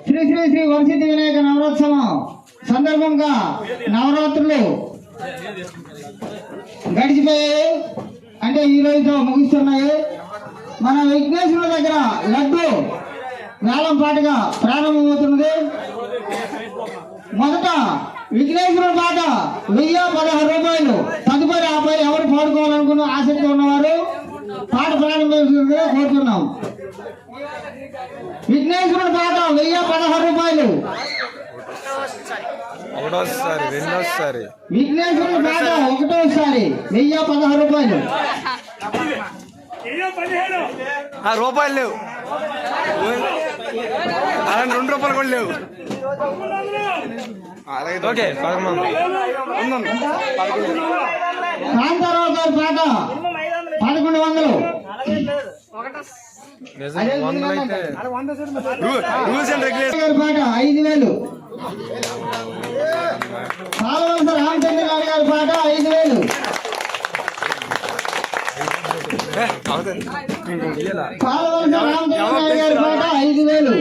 శ్రీ శ్రీ శ్రీ వరసిద్ధి వినాయక నవరోత్సవం సందర్భంగా నవరాత్రులు గడిచిపోయాయి, అంటే ఈ రోజుతో ముగిస్తున్నాయి. మన విఘ్నేశ్వరుల దగ్గర లడ్డు వేలం పాటగా ప్రారంభమవుతున్నది. మొదట విఘ్నేశ్వరుల పాట 1016 రూపాయలు. తదుపరి ఆపై ఎవరు పాడుకోవాలనుకున్న ఆసక్తి ఉన్నవారు పాట ప్రారంభించాలని కోరుతున్నాం. విఘ్నేశ్వరుల పాట 1016 రూపాయలు. విఘ్నేశ్వరుల పాట ఒకటోసారి 1016 రూపాయలు. రూపాయలు లేవు, 2 రూపాయలు కూడా లేవు. ఓకే, కాంతారావు గారి పాట 1100. పాట 5000. పాలవలస రామచంద్ర గారి పాట 5000. పాలవలస రామచంద్ర గారి పాట 5000.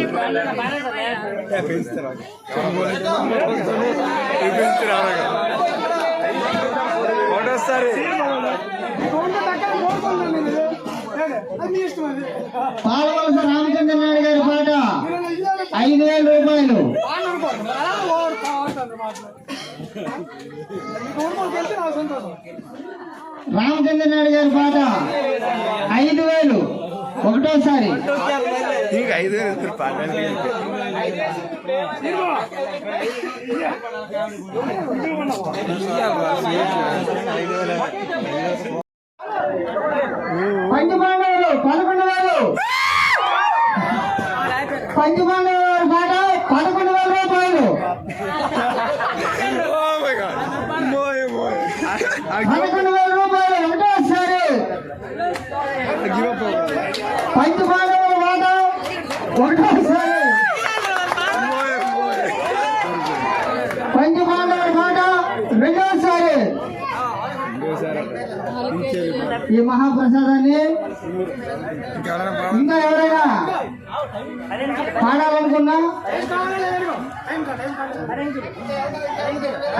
పాలవలస రామచంద్ర గారి పాట 5000 రూపాయలు. రామచంద్ర గారి పాట 5000 ఒకటోసారి. పంచపాండవులు 11,000. పంచపాండవుల పాట 11,000 రూపాయలు. 11,000 రూపాయలు ఒకటోసారి. పంచపాండవుల పాట ఒకటోసారి. పంచపాండవుల పాట రెండోసారి. ఈ మహాప్రసాదాన్ని ఇంకా ఎవరైనా పాడాలనుకున్నా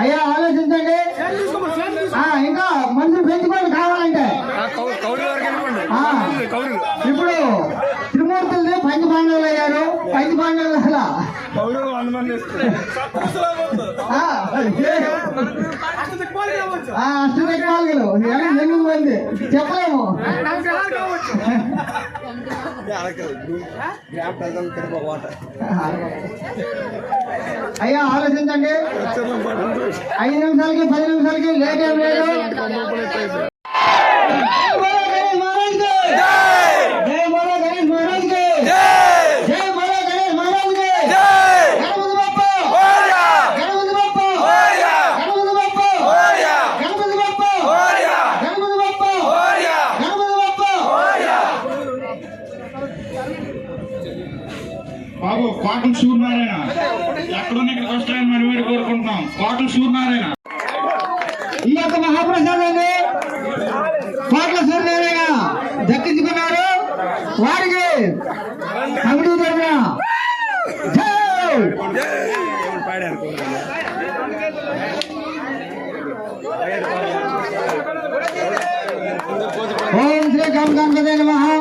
అయ్యా ఆలోచించండి. ఇంకా మనుషులు పెంచుకోండి కావాలంటే. ఇప్పుడు త్రిమూర్తులది పంచపాండవులు అయ్యారు. పంచపాండవులు అలా అష్టదిక్పాలకులు 8 మంది చెప్పలేము. అయ్యా ఆలోచించండి. 5 నిమిషాలకి 10 నిమిషాలకి లేట్ ఏం లేదు. బాబు కోటల సూర్యనారాయణ ఎక్కడున్న ఇక్కడికి వస్తాయని మరి కోరుకుంటున్నాం. కోటల సూర్యనారాయణ ఈ యొక్క మహాప్రసాదాన్ని కోట్ల సూర్యనారాయణ దక్కించుకున్నారు. వారికి కమిటీ తరఫున ఓం శ్రీ గణపతి నమః.